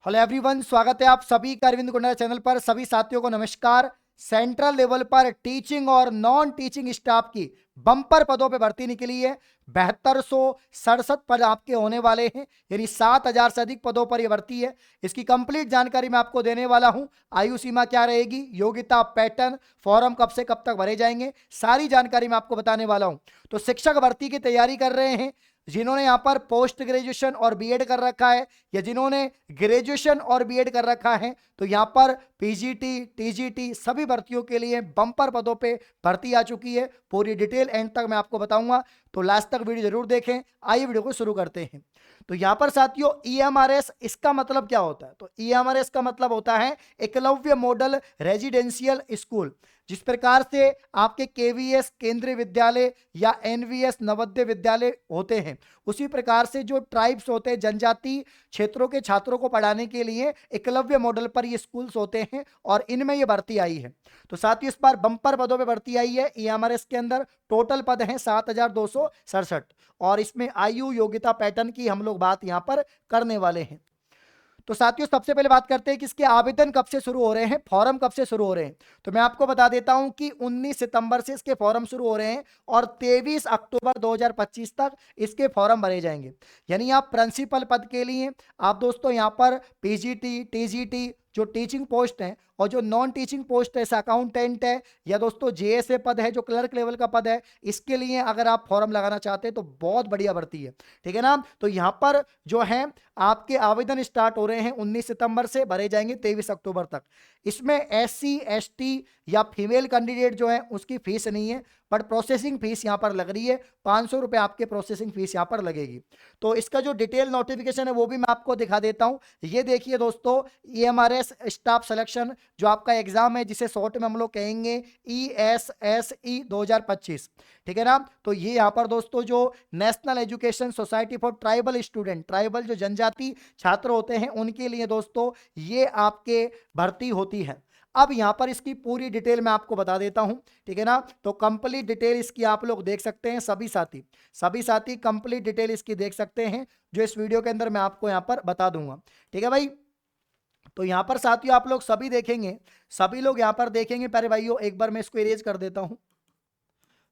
Hello everyone, स्वागत है आप सभी का अरविंद कुंडा चैनल पर। सभी साथियों को नमस्कार। सेंट्रल लेवल पर टीचिंग और नॉन टीचिंग स्टाफ की बम्पर पदों पे भर्ती निकली है। 7267 पद आपके होने वाले हैं, यानी 7000 से अधिक पदों पर यह भर्ती है। इसकी कंप्लीट जानकारी मैं आपको देने वाला हूं। आयु सीमा क्या रहेगी, योग्यता, पैटर्न, फॉर्म कब से कब तक भरे जाएंगे, सारी जानकारी मैं आपको बताने वाला हूं। तो शिक्षक भर्ती की तैयारी कर रहे हैं जिन्होंने यहां पर पोस्ट ग्रेजुएशन और बीएड कर रखा है, या जिन्होंने ग्रेजुएशन और बीएड कर रखा है, तो यहां पर पीजीटी, टीजीटी सभी भर्तियों के लिए बम्पर पदों पे भर्ती आ चुकी है। पूरी डिटेल एंड तक मैं आपको बताऊंगा, तो लास्ट तक वीडियो जरूर देखें। आइए वीडियो को शुरू करते हैं। तो यहां पर साथियों ईएमआरएस, इसका मतलब क्या होता है? तो ईएमआरएस का मतलब होता है एकलव्य मॉडल रेजिडेंशियल स्कूल। जिस प्रकार से आपके केवीएस केंद्रीय विद्यालय या एनवीएस नवोदय विद्यालय होते हैं, उसी प्रकार से जो ट्राइब्स होते हैं, जनजाति क्षेत्रों के छात्रों को पढ़ाने के लिए एकलव्य मॉडल पर ये स्कूल्स होते हैं, और इनमें ये भर्ती आई है। तो साथ ही इस बार बम्पर पदों पे भर्ती आई है ईएमआरएस के अंदर। टोटल पद हैं 7267, और इसमें आयु, योग्यता, पैटर्न की हम लोग बात यहां पर करने वाले हैं। तो साथियों सबसे पहले बात करते हैं कि इसके आवेदन कब से शुरू हो रहे हैं, फॉर्म कब से शुरू हो रहे हैं। तो मैं आपको बता देता हूं कि 19 सितंबर से इसके फॉर्म शुरू हो रहे हैं, और 23 अक्टूबर 2025 तक इसके फॉर्म भरे जाएंगे। यानी आप प्रिंसिपल पद के लिए आप दोस्तों यहां पर पीजीटी, टीजीटी जो टीचिंग पोस्ट है, और जो नॉन टीचिंग पोस्ट है, अकाउंटेंट है, या दोस्तों जेएसए पद है जो क्लर्क लेवल का पद है, इसके लिए अगर आप फॉर्म लगाना चाहते हैं तो बहुत बढ़िया भर्ती है। ठीक है ना। तो यहां पर जो है आपके आवेदन स्टार्ट हो रहे हैं 19 सितंबर से, भरे जाएंगे 23 अक्टूबर तक। इसमें एससी, एसटी या फीमेल कैंडिडेट जो है उसकी फीस नहीं है, बट प्रोसेसिंग फीस यहां पर लग रही है। 500 रुपए आपके प्रोसेसिंग फीस यहां पर लगेगी। तो इसका जो डिटेल नोटिफिकेशन है वो भी मैं आपको दिखा देता हूं। ये देखिए दोस्तों, ईएमआरएस स्टाफ सिलेक्शन जो आपका एग्जाम है, जिसे शॉर्ट में हम लोग कहेंगे ईएसएसई 2025। ठीक है ना। तो ये यहां पर दोस्तों जो national education society for tribal student, tribal जो जनजाति छात्र होते हैं उनके लिए दोस्तों ये आपके भर्ती होती है। अब यहां पर इसकी पूरी डिटेल मैं आपको बता देता हूं। ठीक है ना। तो कंप्लीट डिटेल इसकी आप लोग देख सकते हैं, सभी साथी कंप्लीट डिटेल इसकी देख सकते हैं, जो इस वीडियो के अंदर मैं आपको यहां पर बता दूंगा। ठीक है भाई। तो यहां पर साथियों आप लोग सभी देखेंगे, सभी लोग यहां पर देखेंगे। प्यारे भाइयों एक बार मैं इसको इरेज कर देता हूं।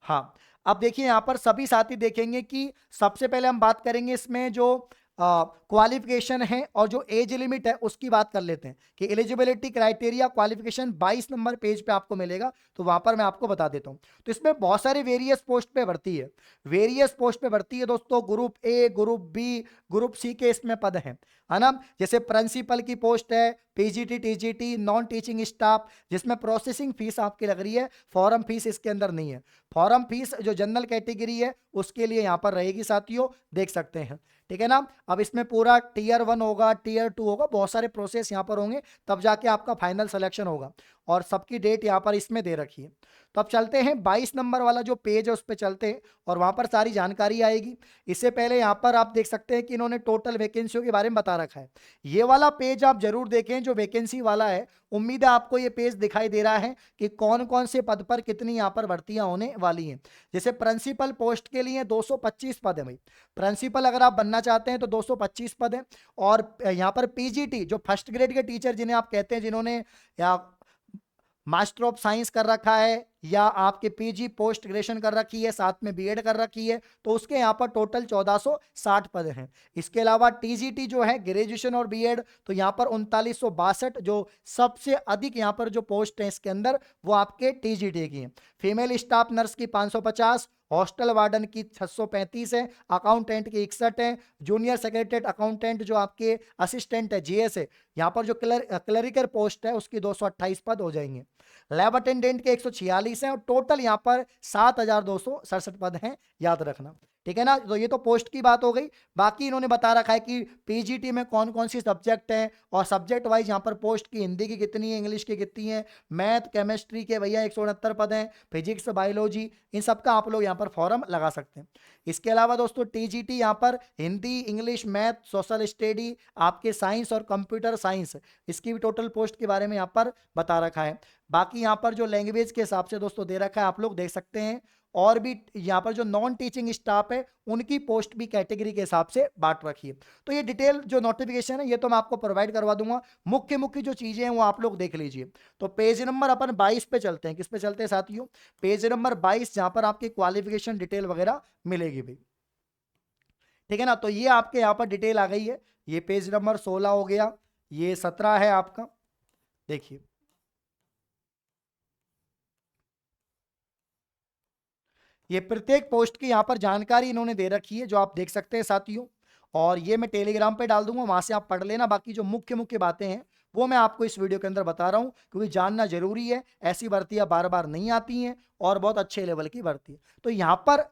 हाँ, अब देखिए यहां पर सभी साथी देखेंगे कि सबसे पहले हम बात करेंगे इसमें जो क्वालिफिकेशन है और जो एज लिमिट है उसकी बात कर लेते हैं कि eligibility criteria qualification 22 number page पे आपको मिलेगा। तो वहां पर मैं आपको बता देता हूं। तो इसमें बहुत सारे वेरियस पोस्ट पे भर्ती है, वेरियस पोस्ट पे भर्ती है दोस्तों। Group A, group B, group C के इसमें पद हैं, है ना। जैसे प्रिंसिपल की पोस्ट है, PGT, TGT, non teaching staff, जिसमें प्रोसेसिंग फीस आपकी लग रही है, फॉर्म फीस इसके अंदर नहीं है। फॉर्म फीस जो जनरल कैटेगरी है उसके लिए यहां पर रहेगी साथियों, देख सकते हैं। ठीक है ना। अब इसमें पूरा टीयर 1 होगा, टीयर 2 होगा, बहुत सारे प्रोसेस यहां पर होंगे, तब जाके आपका फाइनल सिलेक्शन होगा, और सबकी डेट यहां पर इसमें दे रखी है। तो अब चलते हैं 22 नंबर वाला जो पेज है उस पर चलते हैं, और वहां पर सारी जानकारी आएगी। इससे पहले यहां पर आप देख सकते हैं कि इन्होंने टोटल वैकेंसियों के बारे में बता रखा है। ये वाला पेज आप जरूर देखें जो वैकेंसी वाला है। उम्मीद है आपको ये पेज दिखाई दे रहा है कि कौन कौन से पद पर कितनी यहां पर भर्तियां होने वाली हैं। जैसे प्रिंसिपल पोस्ट के लिए 225 पद है भाई। प्रिंसिपल अगर आप बनना चाहते हैं तो 225 पद है। और यहां पर पीजीटी जो फर्स्ट ग्रेड के टीचर जिन्हें आप कहते हैं, जिन्होंने या मास्टर ऑफ साइंस कर रखा है, या आपके पीजी पोस्ट ग्रेजुएशन कर रखी है, साथ में बीएड कर रखी है, तो उसके यहाँ पर टोटल 1460 पद हैं। इसके अलावा टीजीटी जो है ग्रेजुएशन और बीएड, तो यहाँ पर 3962 जो सबसे अधिक यहाँ पर जो पोस्ट है इसके अंदर वो आपके टीजीटी की है। फीमेल स्टाफ नर्स की 550, हॉस्टल वार्डन की 635 है, अकाउंटेंट की 61 है, जूनियर सेक्रेटरीट अकाउंटेंट जो आपके असिस्टेंट है जीएस है, यहाँ पर जो क्लरिकल पोस्ट है उसकी 228 पद हो जाएंगे। लैब अटेंडेंट के 146 हैं, और टोटल यहां पर 7267 पद हैं, याद रखना। ठीक है ना। तो ये तो पोस्ट की बात हो गई। बाकी इन्होंने बता रखा है कि पीजीटी में कौन कौन सी सब्जेक्ट हैं, और सब्जेक्ट वाइज यहां पर पोस्ट की हिंदी की कितनी है, इंग्लिश की कितनी है, मैथ केमिस्ट्री के भैया 169 पद हैं, फिजिक्स बायोलॉजी, इन सब का आप लोग यहां पर फॉर्म लगा सकते हैं। इसके अलावा दोस्तों टीजीटी यहां पर Hindi, English, math, social study, आपके साइंस और कंप्यूटर साइंस, इसकी भी टोटल पोस्ट के बारे में यहां पर बता रखा है। बाकी यहां पर जो लैंग्वेज के हिसाब से दोस्तों दे रखा है आप लोग देख सकते हैं। और भी यहाँ पर जो नॉन टीचिंग स्टाफ है उनकी पोस्ट भी कैटेगरी के हिसाब से बांट रखी है। तो ये डिटेल जो नोटिफिकेशन है ये तो मैं आपको प्रोवाइड करवा दूंगा, मुख्य मुख्य जो चीजें हैं वो आप लोग देख लीजिए। तो पेज नंबर अपन 22 पे चलते हैं। किस पे चलते हैं साथियों? पेज नंबर 22, जहां पर आपकी क्वालिफिकेशन डिटेल वगैरह मिलेगी भाई, ठीक है ना। तो ये आपके यहाँ पर डिटेल आ गई है। ये पेज नंबर 16 हो गया, ये 17 है आपका। देखिए ये प्रत्येक पोस्ट की यहाँ पर जानकारी इन्होंने दे रखी है जो आप देख सकते हैं साथियों, और ये मैं टेलीग्राम पे डाल दूंगा, वहां से आप पढ़ लेना। बाकी जो मुख्य मुख्य बातें हैं वो मैं आपको इस वीडियो के अंदर बता रहा हूं, क्योंकि जानना जरूरी है। ऐसी भर्तियां बार बार नहीं आती हैं और बहुत अच्छे लेवल की भर्ती है। तो यहाँ पर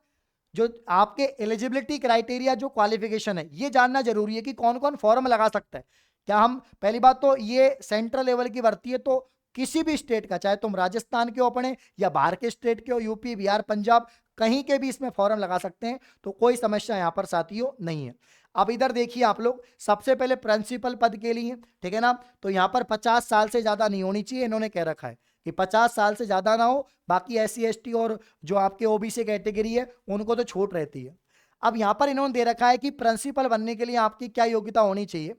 जो आपके एलिजिबिलिटी क्राइटेरिया, जो क्वालिफिकेशन है, ये जानना जरूरी है कि कौन कौन फॉर्म लगा सकता है। क्या हम, पहली बात तो ये सेंट्रल लेवल की भर्ती है, तो किसी भी स्टेट का, चाहे तुम राजस्थान के हो अपने या बाहर के स्टेट के हो, यूपी बिहार पंजाब, कहीं के भी इसमें फॉर्म लगा सकते हैं। तो कोई समस्या यहां पर साथियों नहीं है। अब इधर देखिए आप लोग, सबसे पहले प्रिंसिपल पद के लिए, ठीक है ना, तो यहां पर 50 साल से ज्यादा नहीं होनी चाहिए, इन्होंने कह रखा है कि 50 साल से ज्यादा ना हो। बाकी SC ST और जो आपके OBC कैटेगरी है उनको तो छूट रहती है। अब यहां पर इन्होंने दे रखा है कि प्रिंसिपल बनने के लिए आपकी क्या योग्यता होनी चाहिए।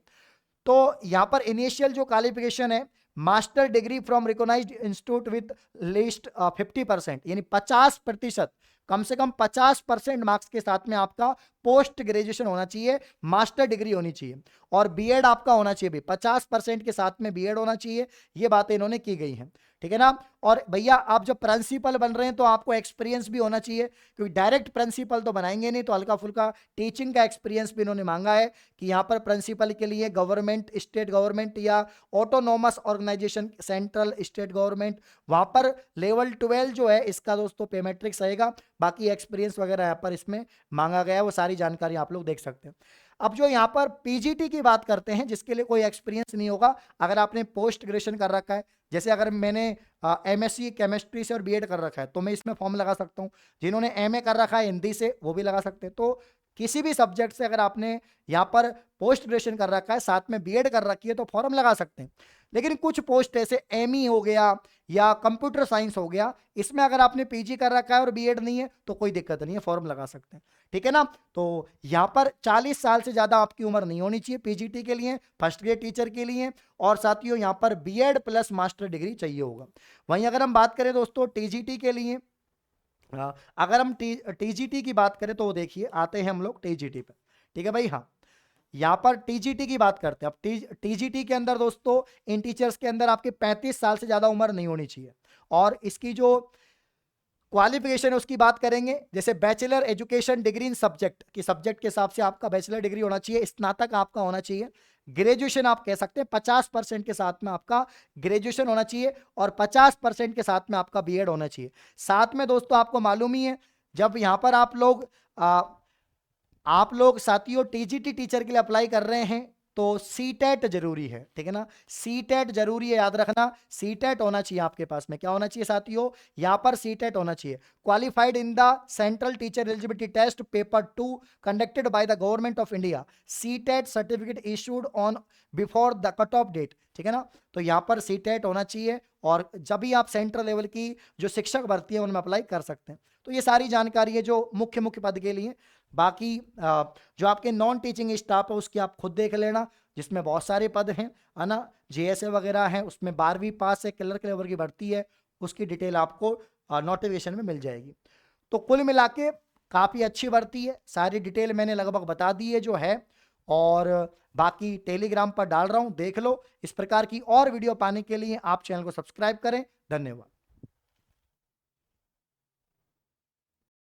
तो यहां पर इनिशियल जो क्वालिफिकेशन है, master degree from recognised institute with least 50%, यानी 50%, कम से कम 50% मार्क्स के साथ में आपका पोस्ट ग्रेजुएशन होना चाहिए, मास्टर डिग्री होनी चाहिए, और बीएड आपका होना चाहिए भी, 50% के साथ में बीएड होना चाहिए। ये बातें इन्होंने की गई हैं, ठीक है ना। और भैया आप जब प्रिंसिपल बन रहे हैं तो आपको एक्सपीरियंस भी होना चाहिए, क्योंकि डायरेक्ट प्रिंसिपल तो बनाएंगे नहीं, तो हल्का फुल्का टीचिंग का एक्सपीरियंस भी इन्होंने मांगा है कि यहाँ पर प्रिंसिपल के लिए गवर्नमेंट, स्टेट गवर्नमेंट या autonomous organisation, central state government, वहां पर लेवल 12 जो है इसका दोस्तों पे मैट्रिक्स रहेगा। बाकी एक्सपीरियंस वगैरह यहाँ पर इसमें मांगा गया है, वो सारी जानकारी आप लोग देख सकते हैं। अब जो यहाँ पर PGT की बात करते हैं, जिसके लिए कोई एक्सपीरियंस नहीं होगा, अगर आपने पोस्ट ग्रेजुएशन कर रखा है, जैसे अगर मैंने MSc केमिस्ट्री से और बीएड कर रखा है तो मैं इसमें फॉर्म लगा सकता हूँ। जिन्होंने MA कर रखा है हिंदी से वो भी लगा सकते हैं। तो किसी भी सब्जेक्ट से अगर आपने यहाँ पर पोस्ट ग्रेजुएशन कर रखा है, साथ में बीएड कर रखी है, तो फॉर्म लगा सकते हैं। लेकिन कुछ पोस्ट ऐसे ME हो गया या कंप्यूटर साइंस हो गया, इसमें अगर आपने PG कर रखा है और बीएड नहीं है तो कोई दिक्कत नहीं है, फॉर्म लगा सकते हैं, ठीक है ना। तो यहाँ पर 40 साल से ज्यादा आपकी उम्र नहीं होनी चाहिए PGT के लिए, फर्स्ट ग्रेड टीचर के लिए, और साथियों यहाँ पर बीएड प्लस मास्टर डिग्री चाहिए होगा। वहीं अगर हम बात करें दोस्तों TGT के लिए, अगर हम TGT की बात करें तो देखिए आते हैं हम लोग TGT पे, ठीक है भाई। हाँ, यहाँ पर TGT की बात करते हैं। अब TGT के अंदर दोस्तों, इन टीचर्स के अंदर आपके 35 साल से ज्यादा उम्र नहीं होनी चाहिए, और इसकी जो क्वालिफिकेशन है उसकी बात करेंगे। जैसे bachelor education degree in subject की, सब्जेक्ट के हिसाब से आपका बैचलर डिग्री होना चाहिए, स्नातक आपका होना चाहिए, ग्रेजुएशन आप कह सकते हैं 50% के साथ में आपका ग्रेजुएशन होना चाहिए, और 50% के साथ में आपका बीएड होना चाहिए। साथ में दोस्तों आपको मालूम ही है, जब यहां पर आप लोग साथियों TGT टीचर के लिए अप्लाई कर रहे हैं तो CTET जरूरी है, ठीक है ना। CTET जरूरी है, याद रखना, CTET होना चाहिए आपके पास में। क्या होना चाहिए साथियों? यहाँ पर CTET होना चाहिए, qualified in the central teacher eligibility test paper 2 conducted by the government of India, CTET certificate issued on before the cut off date, ठीक है ना। तो यहाँ पर CTET होना चाहिए, और जब भी आप सेंट्रल लेवल की जो शिक्षक भर्ती है उनमें अप्लाई कर सकते हैं। तो ये सारी जानकारी है जो मुख्य मुख्य पद के लिए। बाकी जो आपके नॉन टीचिंग स्टाफ है उसकी आप खुद देख लेना, जिसमें बहुत सारे पद हैं, है ना। JSA वगैरह है, उसमें 12वीं पास है, क्लर्क लेवल की भर्ती है, उसकी डिटेल आपको नोटिफिकेशन में मिल जाएगी। तो कुल मिला के काफ़ी अच्छी भर्ती है, सारी डिटेल मैंने लगभग बता दी है जो है, और बाकी टेलीग्राम पर डाल रहा हूँ, देख लो। इस प्रकार की और वीडियो पाने के लिए आप चैनल को सब्सक्राइब करें। धन्यवाद।